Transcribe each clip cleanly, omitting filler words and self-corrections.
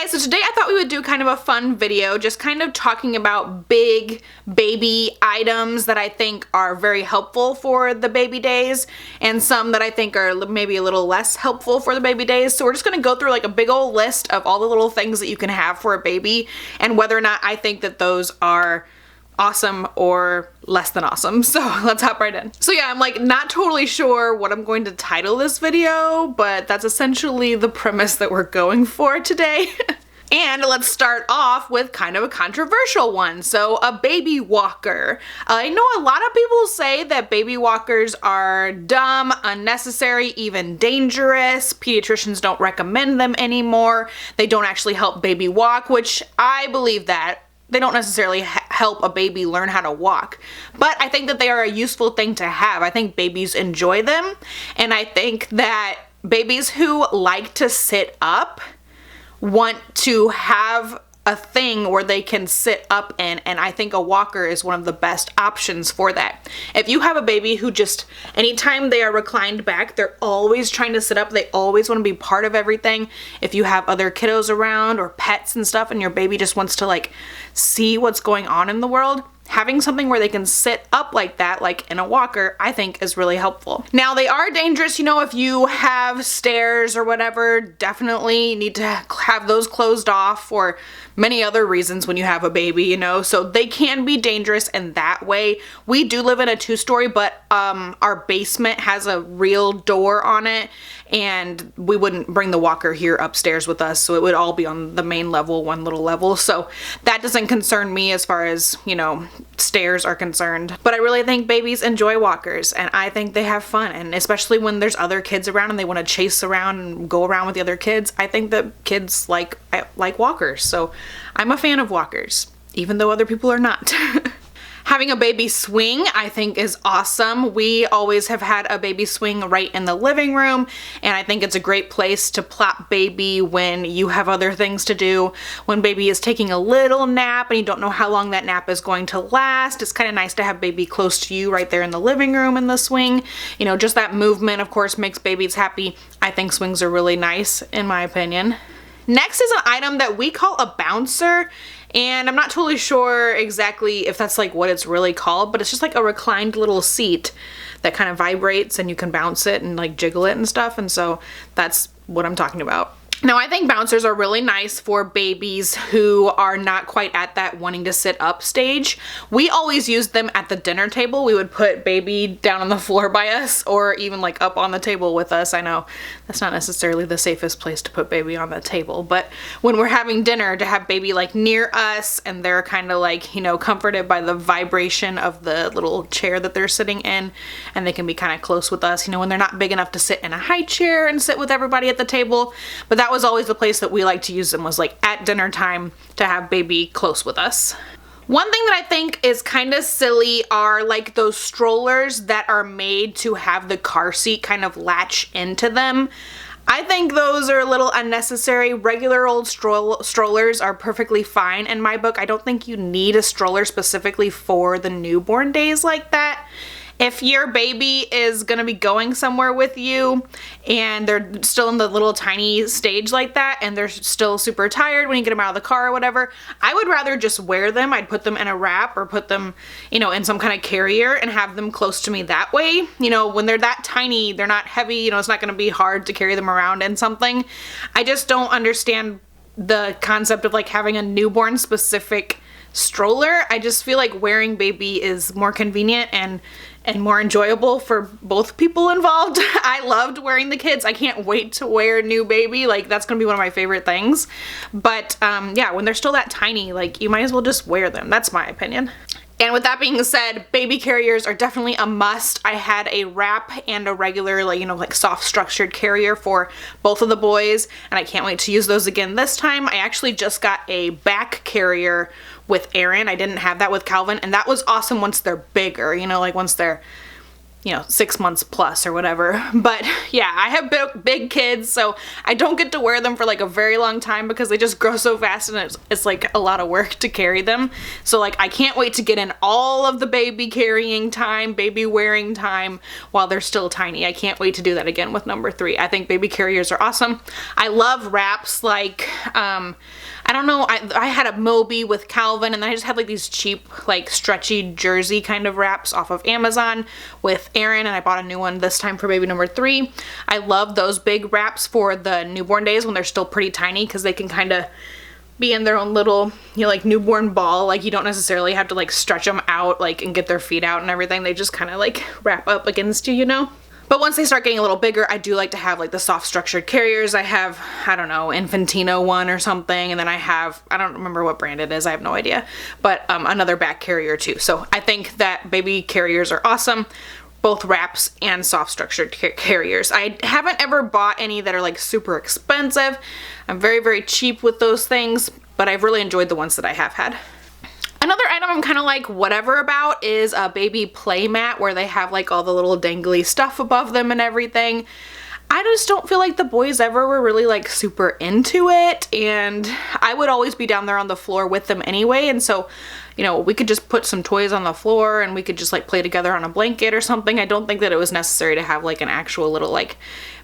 guys, so today I thought we would do kind of a fun video, just kind of talking about big baby items that I think are very helpful for the baby days, and some that I think are maybe a little less helpful for the baby days. So we're just going to go through like a big old list of all the little things that you can have for a baby, and whether or not I think that those are awesome or less than awesome. So let's hop right in. So yeah, I'm like not totally sure what I'm going to title this video, but that's essentially the premise that we're going for today. And let's start off with kind of a controversial one. So a baby walker. I know a lot of people say that baby walkers are dumb, unnecessary, even dangerous. Pediatricians don't recommend them anymore. They don't actually help baby walk, which I believe that. They don't necessarily help a baby learn how to walk, but I think that they are a useful thing to have. I think babies enjoy them, and I think that babies who like to sit up want to have a thing where they can sit up in, and I think a walker is one of the best options for that. If you have a baby who just, anytime they are reclined back, they're always trying to sit up, they always want to be part of everything. If you have other kiddos around or pets and stuff and your baby just wants to like see what's going on in the world, having something where they can sit up like that, like in a walker, I think is really helpful. Now they are dangerous, you know, if you have stairs or whatever, definitely need to have those closed off for many other reasons when you have a baby, you know, so they can be dangerous in that way. We do live in a 2-story, but our basement has a real door on it, and we wouldn't bring the walker here upstairs with us, so it would all be on the main level, one little level, so that doesn't concern me as far as, you know, stairs are concerned. But I really think babies enjoy walkers, and I think they have fun, and especially when there's other kids around and they want to chase around and go around with the other kids, I think that kids like walkers, so I'm a fan of walkers, even though other people are not. Having a baby swing, I think, is awesome. We always have had a baby swing right in the living room, and I think it's a great place to plop baby when you have other things to do. When baby is taking a little nap and you don't know how long that nap is going to last, it's kind of nice to have baby close to you right there in the living room in the swing. You know, just that movement, of course, makes babies happy. I think swings are really nice, in my opinion. Next is an item that we call a bouncer, and I'm not totally sure exactly if that's like what it's really called, but it's just like a reclined little seat that kind of vibrates and you can bounce it and like jiggle it and stuff, and so that's what I'm talking about. Now I think bouncers are really nice for babies who are not quite at that wanting to sit up stage. We always used them at the dinner table. We would put baby down on the floor by us, or even like up on the table with us. I know that's not necessarily the safest place to put baby on the table, but when we're having dinner, to have baby like near us and they're kind of like, you know, comforted by the vibration of the little chair that they're sitting in, and they can be kind of close with us, you know, when they're not big enough to sit in a high chair and sit with everybody at the table. But that was always the place that we like to use them, was like at dinner time, to have baby close with us. One thing that I think is kind of silly are like those strollers that are made to have the car seat kind of latch into them. I think those are a little unnecessary. Regular old strollers are perfectly fine in my book. I don't think you need a stroller specifically for the newborn days like that. If your baby is gonna be going somewhere with you and they're still in the little tiny stage like that and they're still super tired when you get them out of the car or whatever, I would rather just wear them. I'd put them in a wrap or put them, you know, in some kind of carrier and have them close to me that way. You know, when they're that tiny, they're not heavy, you know, it's not gonna be hard to carry them around in something. I just don't understand the concept of like having a newborn specific stroller. I just feel like wearing baby is more convenient and more enjoyable for both people involved. I loved wearing the kids. I can't wait to wear new baby. Like, that's gonna be one of my favorite things. But yeah, when they're still that tiny, like, you might as well just wear them. That's my opinion. And with that being said, baby carriers are definitely a must. I had a wrap and a regular, like, you know, like soft structured carrier for both of the boys, and I can't wait to use those again this time. I actually just got a back carrier with Aaron. I didn't have that with Calvin, and that was awesome once they're bigger, you know, like once they're, you know, 6 months plus or whatever. But yeah, I have big kids, so I don't get to wear them for like a very long time because they just grow so fast and it's like a lot of work to carry them. So like I can't wait to get in all of the baby carrying time, baby wearing time while they're still tiny. I can't wait to do that again with number 3. I think baby carriers are awesome. I love wraps like, I don't know, I had a Moby with Calvin, and then I just had like these cheap like stretchy jersey kind of wraps off of Amazon with Aaron, and I bought a new one this time for baby number 3. I love those big wraps for the newborn days when they're still pretty tiny because they can kind of be in their own little, you know, like newborn ball. Like you don't necessarily have to like stretch them out like and get their feet out and everything. They just kind of like wrap up against you, you know? But once they start getting a little bigger, I do like to have like the soft structured carriers. I have, I don't know, Infantino one or something, and then I have, I don't remember what brand it is, I have no idea, but another back carrier too. So I think that baby carriers are awesome, both wraps and soft structured carriers. I haven't ever bought any that are like super expensive. I'm very, very cheap with those things, but I've really enjoyed the ones that I have had. Another item I'm kind of like whatever about is a baby play mat where they have like all the little dangly stuff above them and everything. I just don't feel like the boys ever were really like super into it, and I would always be down there on the floor with them anyway, and so, you know, we could just put some toys on the floor and we could just like play together on a blanket or something. I don't think that it was necessary to have like an actual little like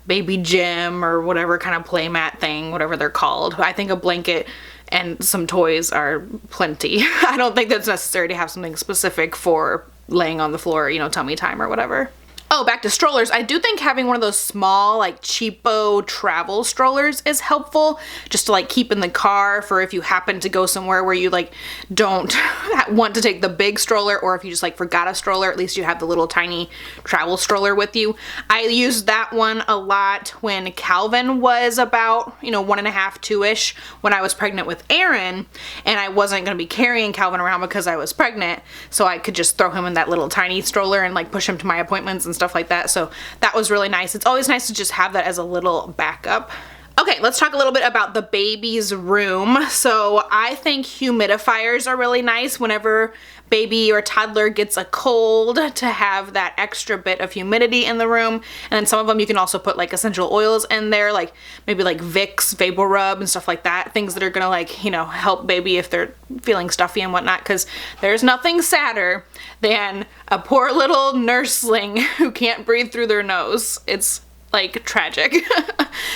baby gym or whatever kind of play mat thing, whatever they're called. I think a blanket and some toys are plenty. I don't think that's necessary to have something specific for laying on the floor, you know, tummy time or whatever. Oh, back to strollers. I do think having one of those small, like cheapo travel strollers is helpful, just to like keep in the car for if you happen to go somewhere where you like don't want to take the big stroller, or if you just like forgot a stroller, at least you have the little tiny travel stroller with you. I used that one a lot when Calvin was about, you know, 1.5, 2-ish, when I was pregnant with Aaron, and I wasn't going to be carrying Calvin around because I was pregnant, so I could just throw him in that little tiny stroller and like push him to my appointments and stuff like that. So that was really nice. It's always nice to just have that as a little backup. Okay, let's talk a little bit about the baby's room. So I think humidifiers are really nice whenever baby or toddler gets a cold, to have that extra bit of humidity in the room. And then some of them you can also put like essential oils in there, like maybe like Vicks, Vapor Rub and stuff like that. Things that are gonna like, you know, help baby if they're feeling stuffy and whatnot, because there's nothing sadder than a poor little nursling who can't breathe through their nose. It's like tragic.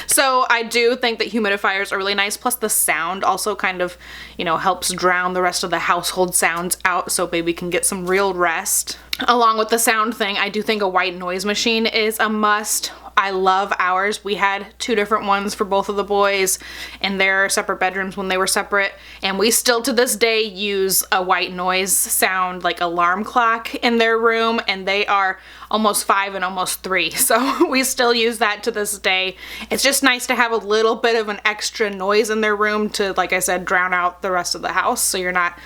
So I do think that humidifiers are really nice, plus the sound also kind of, you know, helps drown the rest of the household sounds out so baby can get some real rest. Along with the sound thing, I do think a white noise machine is a must. I love ours. We had 2 different ones for both of the boys in their separate bedrooms when they were separate, and we still to this day use a white noise sound like alarm clock in their room, and they are almost 5 and almost 3, so we still use that to this day. It's just nice to have a little bit of an extra noise in their room to, like I said, drown out the rest of the house, so you're not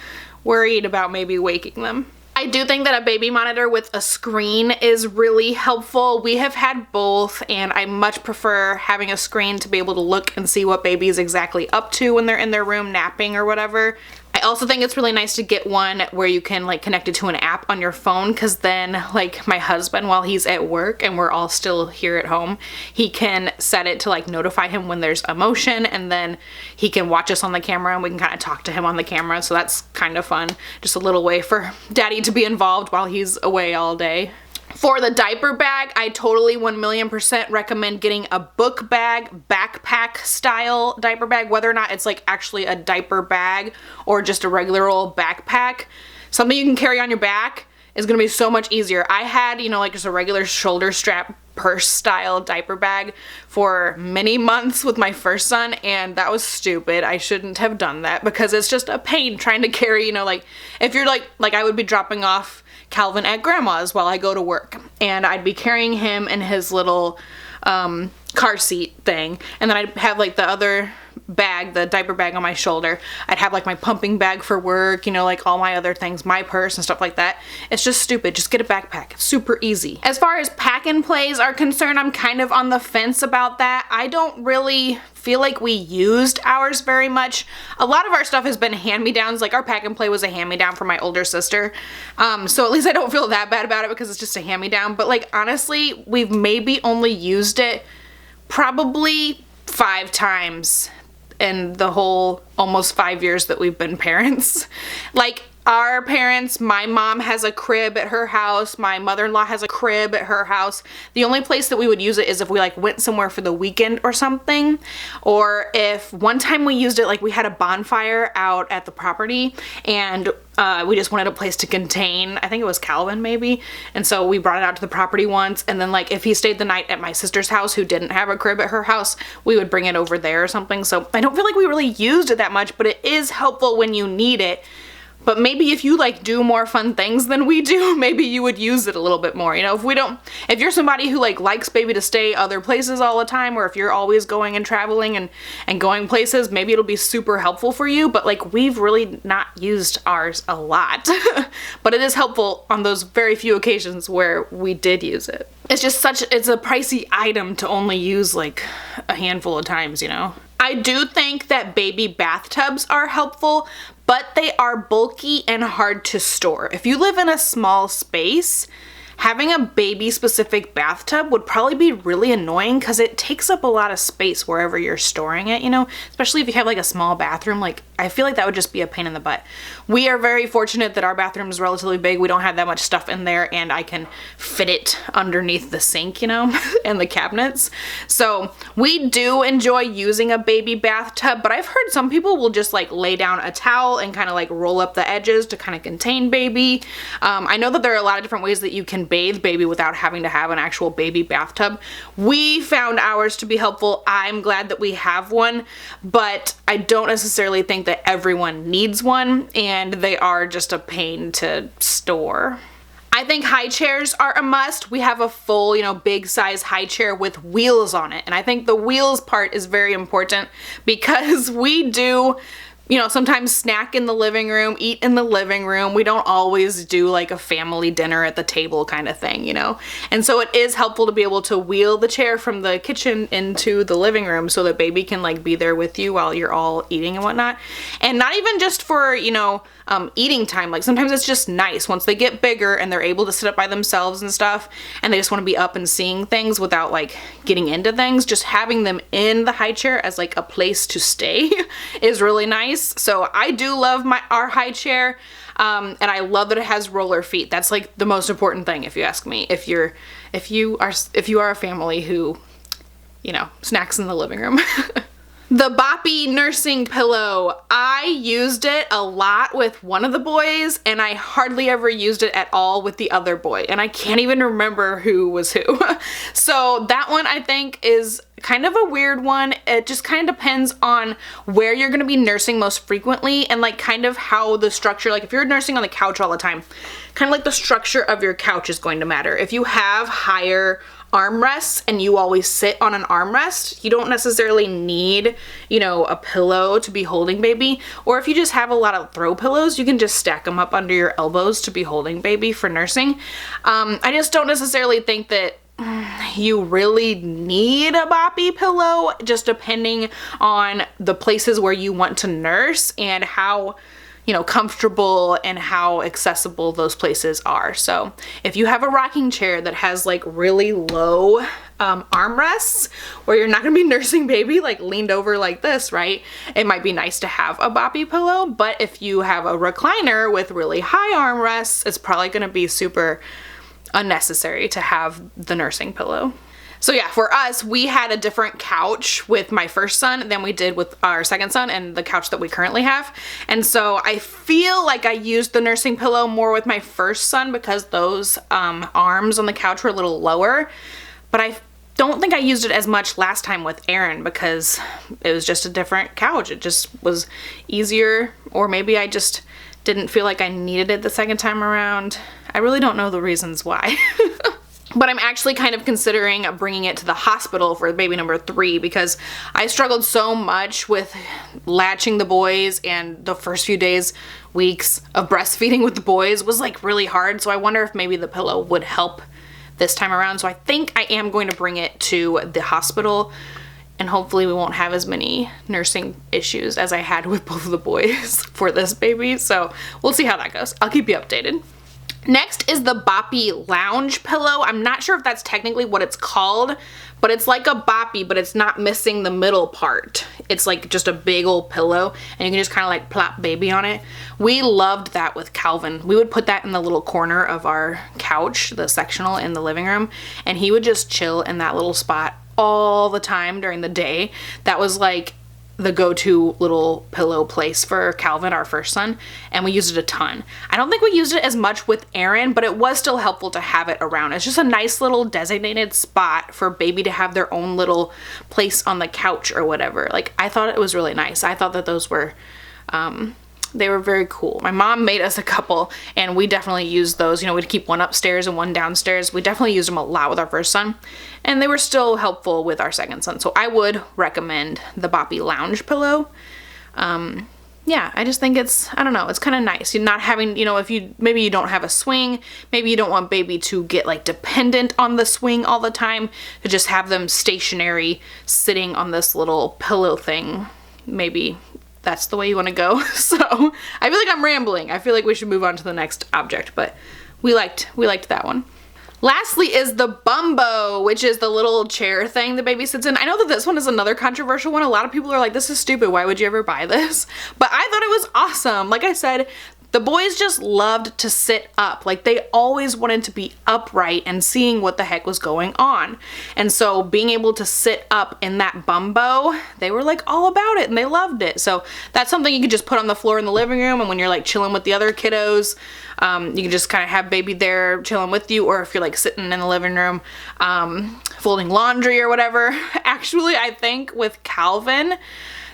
worried about maybe waking them. I do think that a baby monitor with a screen is really helpful. We have had both, and I much prefer having a screen to be able to look and see what baby is exactly up to when they're in their room napping or whatever. I also think it's really nice to get one where you can like connect it to an app on your phone, because then like my husband, while he's at work and we're all still here at home, he can set it to like notify him when there's a motion, and then he can watch us on the camera and we can kind of talk to him on the camera. So that's kind of fun. Just a little way for daddy to be involved while he's away all day. For the diaper bag, I totally 1,000,000% recommend getting a book bag, backpack style diaper bag, whether or not it's like actually a diaper bag or just a regular old backpack. Something you can carry on your back is gonna be so much easier. I had, you know, like just a regular shoulder strap purse style diaper bag for many months with my first son, and that was stupid. I shouldn't have done that, because it's just a pain trying to carry, you know, like if you're like I would be dropping off Calvin at grandma's while I go to work, and I'd be carrying him in his little car seat thing, and then I'd have like the other bag, the diaper bag, on my shoulder. I'd have like my pumping bag for work, you know, like all my other things, my purse and stuff like that. It's just stupid. Just get a backpack. It's super easy. As far as pack and plays are concerned, I'm kind of on the fence about that. I don't really feel like we used ours very much. A lot of our stuff has been hand-me-downs. Like our pack and play was a hand-me-down from my older sister. So at least I don't feel that bad about it because it's just a hand-me-down. But like honestly, we've maybe only used it probably 5 times in the whole almost 5 years that we've been parents. Like our parents, my mom has a crib at her house, my mother-in-law has a crib at her house. The only place that we would use it is if we like went somewhere for the weekend or something, or if one time we used it, like we had a bonfire out at the property and we just wanted a place to contain, I think it was Calvin maybe, and so we brought it out to the property once, and then like if he stayed the night at my sister's house who didn't have a crib at her house, we would bring it over there or something. So I don't feel like we really used it that much, but it is helpful when you need it. But maybe if you like do more fun things than we do, maybe you would use it a little bit more. You know, if you're somebody who like likes baby to stay other places all the time, or if you're always going and traveling and going places, maybe it'll be super helpful for you. But like we've really not used ours a lot, but it is helpful on those very few occasions where we did use it. It's just it's a pricey item to only use like a handful of times, you know? I do think that baby bathtubs are helpful, but they are bulky and hard to store. If you live in a small space, having a baby specific bathtub would probably be really annoying because it takes up a lot of space wherever you're storing it, you know, especially if you have like a small bathroom. Like I feel like that would just be a pain in the butt. We are very fortunate that our bathroom is relatively big. We don't have that much stuff in there and I can fit it underneath the sink, you know, and the cabinets. So we do enjoy using a baby bathtub, but I've heard some people will just like lay down a towel and kind of like roll up the edges to kind of contain baby. I know that there are a lot of different ways that you can bathe baby without having to have an actual baby bathtub. We found ours to be helpful. I'm glad that we have one, but I don't necessarily think that everyone needs one, and they are just a pain to store. I think high chairs are a must. We have a full, you know, big size high chair with wheels on it, and I think the wheels part is very important because we do, you know, sometimes snack in the living room, eat in the living room. We don't always do like a family dinner at the table kind of thing, you know? And so it is helpful to be able to wheel the chair from the kitchen into the living room so that baby can like be there with you while you're all eating and whatnot. And not even just for, you know, eating time. Like sometimes it's just nice once they get bigger and they're able to sit up by themselves and stuff and they just want to be up and seeing things without like getting into things. Just having them in the high chair as like a place to stay is really nice. So I do love our high chair, and I love that it has roller feet. That's like the most important thing, if you ask me. If you are a family who, you know, snacks in the living room. The Boppy nursing pillow. I used it a lot with one of the boys and I hardly ever used it at all with the other boy. And I can't even remember who was who. So that one I think is kind of a weird one. It just kind of depends on where you're gonna be nursing most frequently and like kind of how the structure, like if you're nursing on the couch all the time, kind of like the structure of your couch is going to matter. If you have higher armrests and you always sit on an armrest, you don't necessarily need, you know, a pillow to be holding baby. Or if you just have a lot of throw pillows, you can just stack them up under your elbows to be holding baby for nursing. I just don't necessarily think that you really need a Boppy pillow, just depending on the places where you want to nurse and how, you know, comfortable and how accessible those places are. So if you have a rocking chair that has like really low armrests where you're not gonna be nursing baby like leaned over like this, right? It might be nice to have a Boppy pillow, but if you have a recliner with really high armrests, it's probably gonna be super unnecessary to have the nursing pillow. So yeah, for us, we had a different couch with my first son than we did with our second son and the couch that we currently have. And so I feel like I used the nursing pillow more with my first son because those arms on the couch were a little lower. But I don't think I used it as much last time with Aaron because it was just a different couch. It just was easier, or maybe I just didn't feel like I needed it the second time around. I really don't know the reasons why. But I'm actually kind of considering bringing it to the hospital for baby number 3 because I struggled so much with latching the boys, and the first few days, weeks of breastfeeding with the boys was like really hard. So I wonder if maybe the pillow would help this time around. So I think I am going to bring it to the hospital and hopefully we won't have as many nursing issues as I had with both of the boys for this baby. So we'll see how that goes. I'll keep you updated. Next is the Boppy lounge pillow. I'm not sure if that's technically what it's called, but it's like a Boppy, but it's not missing the middle part. It's like just a big old pillow, and you can just kind of like plop baby on it. We loved that with Calvin. We would put that in the little corner of our couch, the sectional in the living room, and he would just chill in that little spot all the time during the day. That was like the go-to little pillow place for Calvin, our first son, and we used it a ton. I don't think we used it as much with Aaron, but it was still helpful to have it around. It's just a nice little designated spot for baby to have their own little place on the couch or whatever. Like, I thought it was really nice. I thought that those were they were very cool. My mom made us a couple, and we definitely used those. You know, we'd keep one upstairs and one downstairs. We definitely used them a lot with our first son, and they were still helpful with our second son. So I would recommend the Boppy lounge pillow. Yeah, I just think it's, I don't know, it's kind of nice. You're not having, you know, if you, maybe you don't have a swing, maybe you don't want baby to get like dependent on the swing all the time, to just have them stationary sitting on this little pillow thing. Maybe that's the way you want to go. So I feel like I'm rambling. I feel like we should move on to the next object, but we liked that one. Lastly is the Bumbo, which is the little chair thing the baby sits in. I know that this one is another controversial one. A lot of people are like, this is stupid. Why would you ever buy this? But I thought it was awesome. Like I said, the boys just loved to sit up. Like, they always wanted to be upright and seeing what the heck was going on. And so being able to sit up in that Bumbo, they were like all about it and they loved it. So that's something you could just put on the floor in the living room, and when you're like chilling with the other kiddos, you can just kind of have baby there chilling with you, or if you're like sitting in the living room folding laundry or whatever. Actually, I think with Calvin,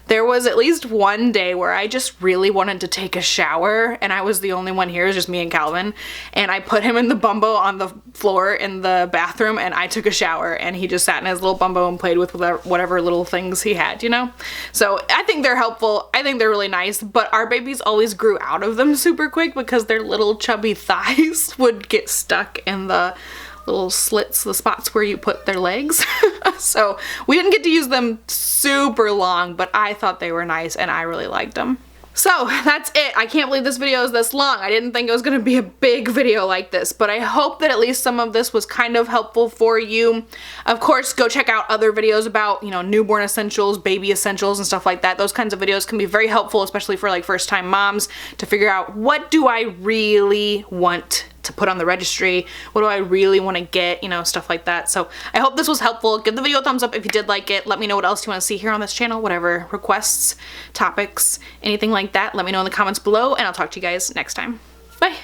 there was at least one day where I just really wanted to take a shower, and I was the only one here. It was just me and Calvin, and I put him in the Bumbo on the floor in the bathroom, and I took a shower, and he just sat in his little Bumbo and played with whatever little things he had, you know? So I think they're helpful. I think they're really nice, but our babies always grew out of them super quick because their little chubby thighs would get stuck in the little slits, the spots where you put their legs. So we didn't get to use them super long, but I thought they were nice and I really liked them. So that's it. I can't believe this video is this long. I didn't think it was going to be a big video like this, but I hope that at least some of this was kind of helpful for you. Of course, go check out other videos about, you know, newborn essentials, baby essentials, and stuff like that. Those kinds of videos can be very helpful, especially for like first-time moms, to figure out, what do I really want to put on the registry? What do I really want to get? You know, stuff like that. So I hope this was helpful. Give the video a thumbs up if you did like it. Let me know what else you want to see here on this channel, whatever requests, topics, anything like that. Let me know in the comments below, and I'll talk to you guys next time. Bye.